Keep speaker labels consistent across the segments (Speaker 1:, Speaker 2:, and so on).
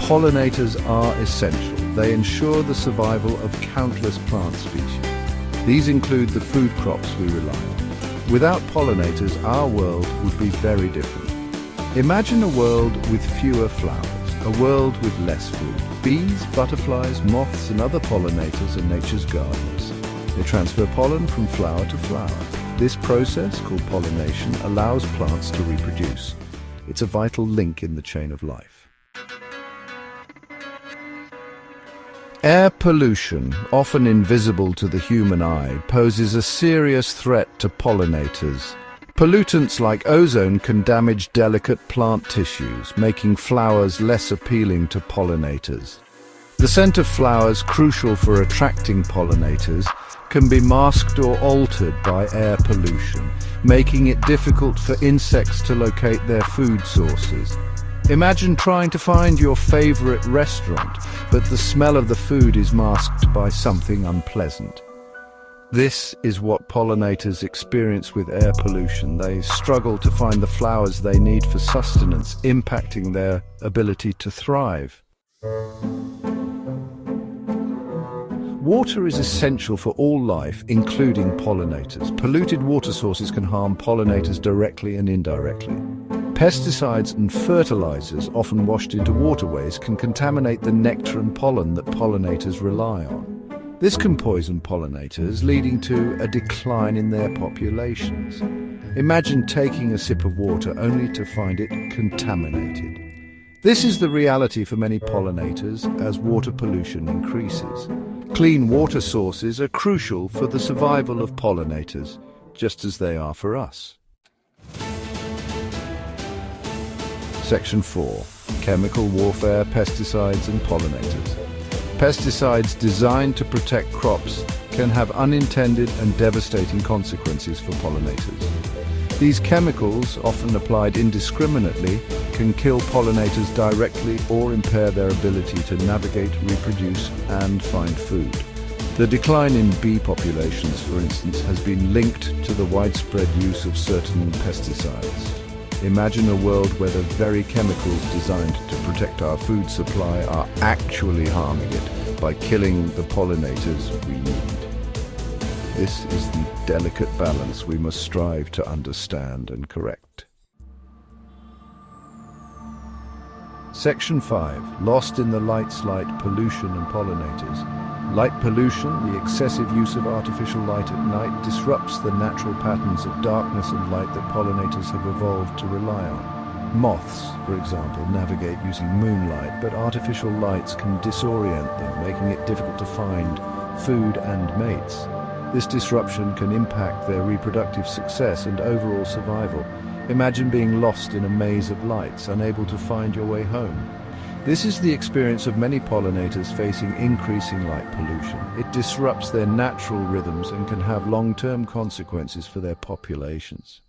Speaker 1: Pollinators are essential. They ensure the survival of countless plant species. These include the food crops we rely on. Without pollinators, our world would be very different. Imagine a world with fewer flowers, a world with less food. Bees, butterflies, moths and other pollinators are nature's gardeners. They transfer pollen from flower to flower. This process, called pollination, allows plants to reproduce. It's a vital link in the chain of life. Air pollution, often invisible to the human eye, poses a serious threat to pollinators. Pollutants like ozone can damage delicate plant tissues, making flowers less appealing to pollinators. The scent of flowers, crucial for attracting pollinators, can be masked or altered by air pollution, making it difficult for insects to locate their food sources. Imagine trying to find your favorite restaurant, but the smell of the food is masked by something unpleasant. This is what pollinators experience with air pollution. They struggle to find the flowers they need for sustenance, impacting their ability to thrive. Water is essential for all life, including pollinators. Polluted water sources can harm pollinators directly and indirectly. Pesticides and fertilizers, often washed into waterways, can contaminate the nectar and pollen that pollinators rely on. This can poison pollinators, leading to a decline in their populations. Imagine taking a sip of water only to find it contaminated. This is the reality for many pollinators as water pollution increases. Clean water sources are crucial for the survival of pollinators, just as they are for us. Section 4. Chemical warfare, pesticides and pollinators. Pesticides designed to protect crops can have unintended and devastating consequences for pollinators. These chemicals, often applied indiscriminately, can kill pollinators directly or impair their ability to navigate, reproduce, and find food. The decline in bee populations, for instance, has been linked to the widespread use of certain pesticides. Imagine a world where the very chemicals designed to protect our food supply are actually harming it by killing the pollinators we need. This is the delicate balance we must strive to understand and correct. Section 5. Lost in the light's light, pollution and pollinators. Light pollution, the excessive use of artificial light at night, disrupts the natural patterns of darkness and light that pollinators have evolved to rely on. Moths, for example, navigate using moonlight, but artificial lights can disorient them, making it difficult to find food and mates. This disruption can impact their reproductive success and overall survival. Imagine being lost in a maze of lights, unable to find your way home. This is the experience of many pollinators facing increasing light pollution. It disrupts their natural rhythms and can have long-term consequences for their populations.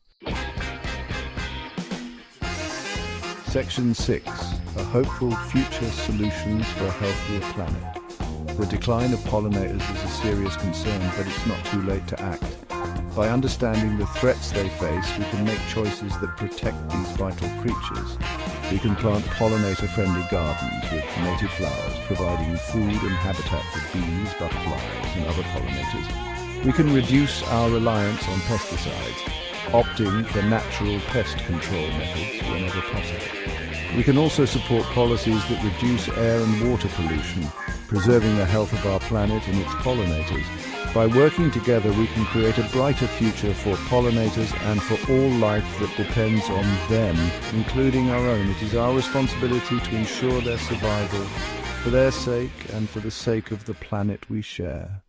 Speaker 1: Section 6. A hopeful future solutions for a healthier planet. The decline of pollinators is a serious concern, but it's not too late to act. By understanding the threats they face, we can make choices that protect these vital creatures. We can plant pollinator-friendly gardens with native flowers, providing food and habitat for bees, butterflies, and other pollinators. We can reduce our reliance on pesticides, opting for natural pest control methods whenever possible. We can also support policies that reduce air and water pollution, preserving the health of our planet and its pollinators. By working together, we can create a brighter future for pollinators and for all life that depends on them, including our own. It is our responsibility to ensure their survival, for their sake and for the sake of the planet we share.